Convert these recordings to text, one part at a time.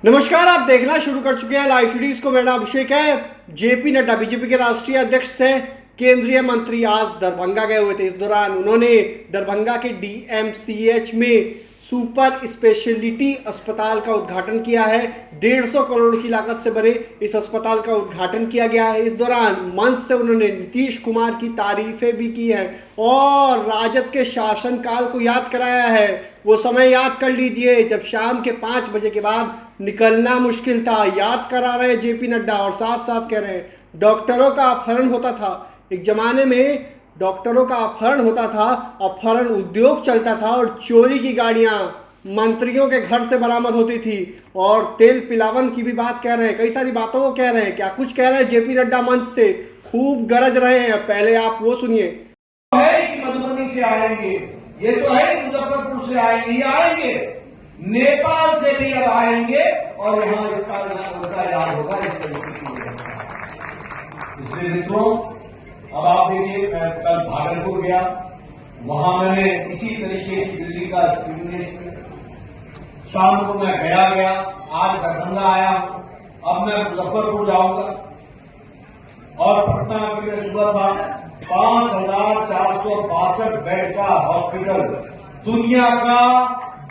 नमस्कार, आप देखना शुरू कर चुके हैं लाइव सीरीज को। मेरा अभिषेक है। जेपी नड्डा बीजेपी के राष्ट्रीय अध्यक्ष से केंद्रीय मंत्री आज दरभंगा गए हुए थे। इस दौरान उन्होंने दरभंगा के डीएमसीएच में सुपर स्पेशलिटी अस्पताल का उद्घाटन किया है। 150 करोड़ की लागत से बने इस अस्पताल का उद्घाटन किया गया है। इस दौरान मंच से उन्होंने नीतीश कुमार की तारीफें भी की है और राजद के शासनकाल को याद कराया है। वो समय याद कर लीजिए जब शाम के 5 बजे के बाद निकलना मुश्किल था। याद करा रहे हैं जेपी नड्डा और साफ साफ कह रहे हैं डॉक्टरों का अपहरण होता था। एक जमाने में डॉक्टरों का अपहरण होता था, अपहरण उद्योग चलता था और चोरी की गाड़ियां मंत्रियों के घर से बरामद होती थी। और तेल पिलावन की भी बात कह रहे हैं, कई सारी बातों को कह रहे हैं। क्या कुछ कह रहे हैं जेपी नड्डा मंच से, खूब गरज रहे हैं। पहले आप वो सुनिए। है कि मधुबनी से आएंगे, ये तो है कि मुजफ्फरपुर से आएंगे, ये आएंगे, नेपाल से भी अब आएंगे और यहाँ इसका इलाज होगा। इस तरीके की इसलिए मित्रों, अब आप देखिए, मैं कल भागलपुर गया, वहां मैंने इसी तरीके की दिल्ली का शाम को मैं गया, आज दरभंगा आया हूं, अब मैं मुजफ्फरपुर जाऊंगा। और पटना में मैं सुबह था 5462 बेड का हॉस्पिटल, दुनिया का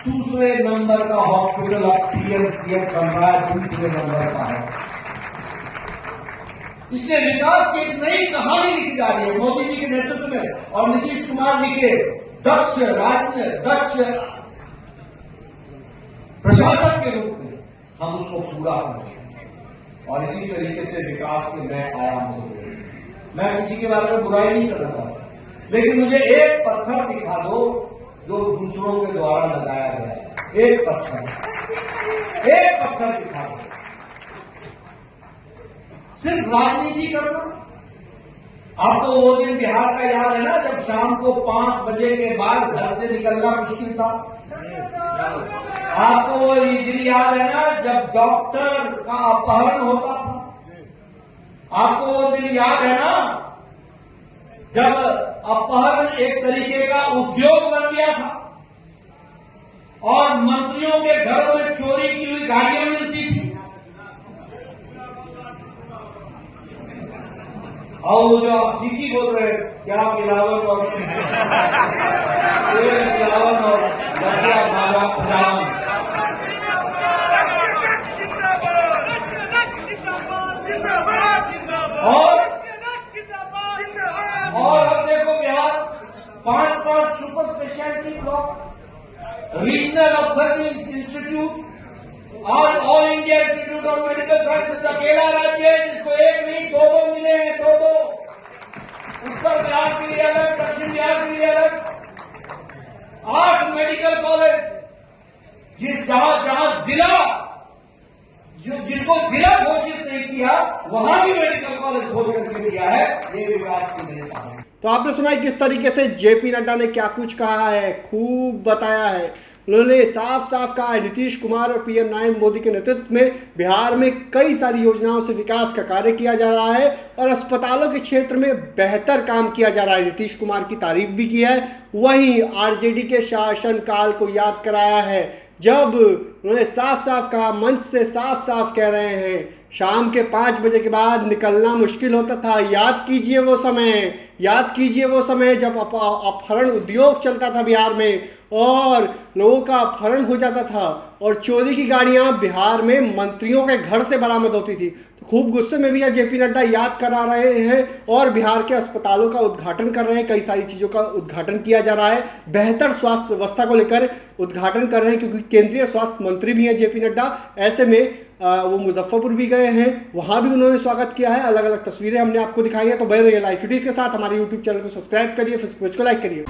दूसरे नंबर का हॉस्पिटल अब पीएमसीएच बन रहा है, दूसरे नंबर का है। इसलिए विकास की एक नई कहानी लिखी जा रही है मोदी जी के नेतृत्व में और नीतीश कुमार जी के दक्ष प्रशासक के रूप में हम उसको पूरा करें और इसी तरीके से विकास के नए आयाम होंगे। मैं किसी के बारे में बुराई नहीं कर रहा था, लेकिन मुझे एक पत्थर दिखा दो जो दूसरों के द्वारा लगाया गया है। एक पत्थर दिखा दो। सिर्फ राजनीति करना। आपको वो दिन बिहार का याद है ना, जब शाम को 5 बजे के बाद घर से निकलना मुश्किल था। आपको वो दिन याद है ना, जब डॉक्टर का अपहरण होता था। आपको वो दिन याद है ना, जब अपहरण एक तरीके का उद्योग बन गया था और मंत्रियों के घरों में चोरी की हुई गाड़ियां मिलती थी। और जो आप ठीक ही बोल रहे हैं, क्या मिलावट और मिलावट और बढ़िया भागा। और अब देखो Bihar 5 super speciality block, regional ophthalmic institute और all India institute of medical sciences अकेला राज्य है जिसको एक नहीं 2 मिले हैं। 2 उत्तर बिहार के लिए अलग, दक्षिण बिहार के लिए अलग। 8 मेडिकल कॉलेज जहां जिला जिसको जिला घोषित नहीं किया वहां भी मेडिकल कॉलेज घोषित करके दिया है। ये विकास की नेता है। तो आपने सुना है किस तरीके से जेपी नड्डा ने क्या कुछ कहा है, खूब बताया है। उन्होंने साफ साफ कहा है नीतीश कुमार और पीएम नरेंद्र मोदी के नेतृत्व में बिहार में कई सारी योजनाओं से विकास का कार्य किया जा रहा है और अस्पतालों के क्षेत्र में बेहतर काम किया जा रहा है। नीतीश कुमार की तारीफ भी की है। वहीं आरजेडी के शासनकाल को याद कराया है, जब उन्होंने साफ साफ कहा, मंच से साफ साफ कह रहे हैं शाम के 5 बजे के बाद निकलना मुश्किल होता था। याद कीजिए वो समय जब अपहरण उद्योग चलता था बिहार में और लोगों का अपहरण हो जाता था और चोरी की गाड़ियां बिहार में मंत्रियों के घर से बरामद होती थी। तो खूब गुस्से में भी है जेपी नड्डा, याद करा रहे हैं और बिहार के अस्पतालों का उद्घाटन कर रहे हैं। कई सारी चीज़ों का उद्घाटन किया जा रहा है, बेहतर स्वास्थ्य व्यवस्था को लेकर उद्घाटन कर रहे हैं, क्योंकि केंद्रीय स्वास्थ्य मंत्री भी हैं जेपी नड्डा। ऐसे में वो मुजफ्फरपुर भी गए हैं, वहाँ भी उन्होंने स्वागत किया है। अलग अलग तस्वीरें हमने आपको दिखाई है। तो बने रहिए लाइव सीरीज के साथ। हमारे यूट्यूब चैनल को सब्सक्राइब करिए, फेसबुक पेज को लाइक करिए।